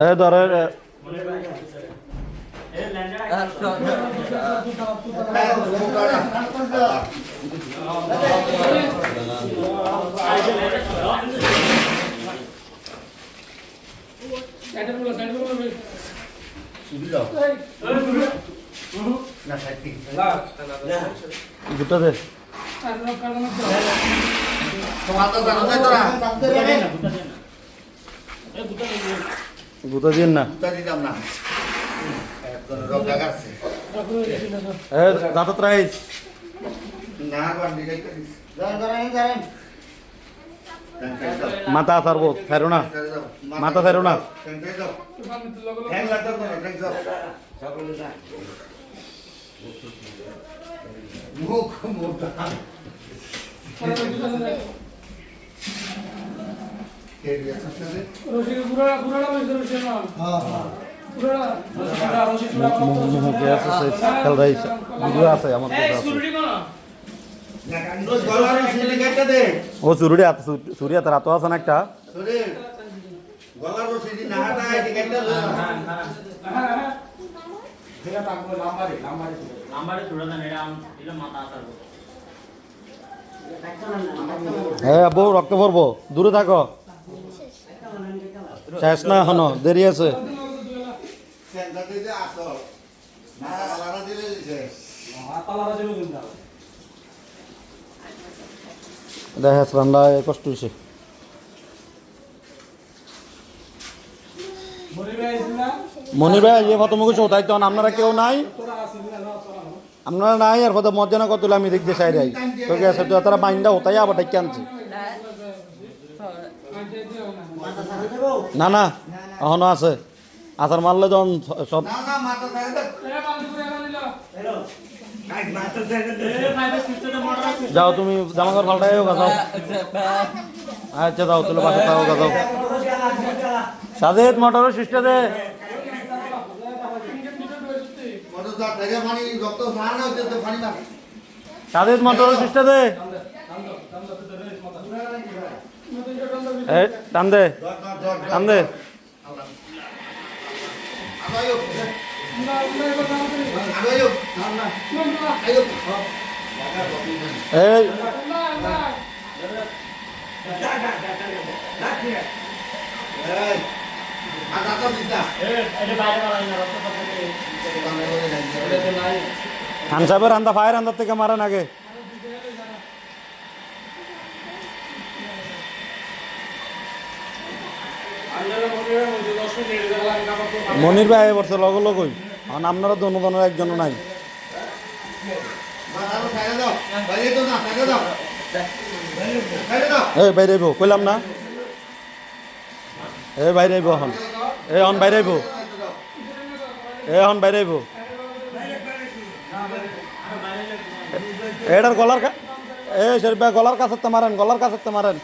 ধরে দুটো দে গুতা দিন না দাঁত রাইস মাথা সারবো ফেরো না মাথা ফেরো না আছে আমার ও চুরুড়ি চুরি হাতের হাতও আছে না একটা হ্যাঁ বউ রক্ত পড়বো দূরে থাকো শেষ না এখনো দেরি আছে দেখা রান্না কষ্ট হয়েছে মনির ভাই যে কত মুখে চৌথাই তখন আপনারা কেউ নাই আপনারা নাই আর কত মজা না কত আমি দেখতে চাই রাই তো গেছে তো তারা মাইন্ডা হতাই আবার ডেকে আনছে না না এখনো আছে আচার মারলে যখন সব যাও তুমি জামা কাপড় পাল্টাই হোক যাও আচ্ছা যাও তুলে বাসা যাও যাও সাজেদ মোটরের সিস্টেম দে সাজেদ মোটরের সিস্টেম দে টান দে টান দে এই খান সাহেবের রান্দা ফায়ার রান্দার থেকে মারেন আগে মনির ভাই বলছে লগ লগই এখন আপনারা দনজনের একজনও নাই এই বাইরে আইব কইলাম না এই বাইরে আইব এখন এখন বাইরে আইব এখন বাইরে আইব এটার গলার এ শরীফ ভাই গলার কাছে মারেন গলার কাছে মারেন